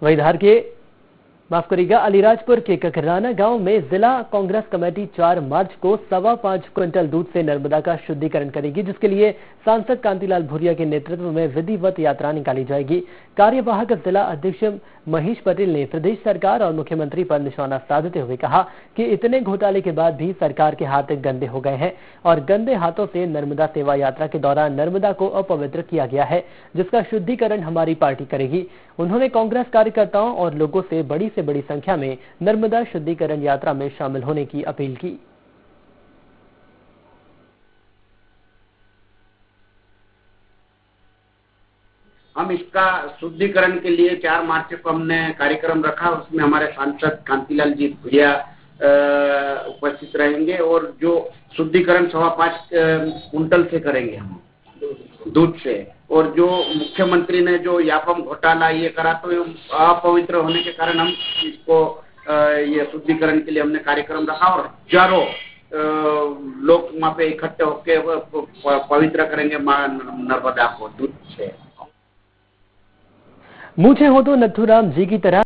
वहीं धार के अलीराजपुर के ककराना गांव में जिला कांग्रेस कमेटी 4 मार्च को 5.25 क्विंटल दूध से नर्मदा का शुद्धिकरण करेगी, जिसके लिए सांसद कांतिलाल भूरिया के नेतृत्व में विधिवत यात्रा निकाली जाएगी। कार्यवाहक जिला अध्यक्ष महेश पटेल ने प्रदेश सरकार और मुख्यमंत्री पर निशाना साधते हुए कहा कि इतने घोटाले के बाद भी सरकार के हाथ गंदे हो गए हैं और गंदे हाथों से नर्मदा सेवा यात्रा के दौरान नर्मदा को अपवित्र किया गया है, जिसका शुद्धिकरण हमारी पार्टी करेगी। उन्होंने कांग्रेस कार्यकर्ताओं और लोगों से बड़ी संख्या में नर्मदा शुद्धिकरण यात्रा में शामिल होने की अपील की। हम इसका शुद्धिकरण के लिए 4 मार्च को हमने कार्यक्रम रखा। उसमें हमारे सांसद कांतिलाल जी भूरिया उपस्थित रहेंगे और जो शुद्धिकरण 5.25 कुंटल से करेंगे हम दूध से। और जो मुख्यमंत्री ने जो यापम घोटाला ये करा, तो अपवित्र होने के कारण हम इसको ये शुद्धिकरण के लिए हमने कार्यक्रम रखा और हजारों लोग वहाँ पे इकट्ठे होकर पवित्र करेंगे मां नर्मदा को दूध से। मुझे हो तो नथुराम जी की तरह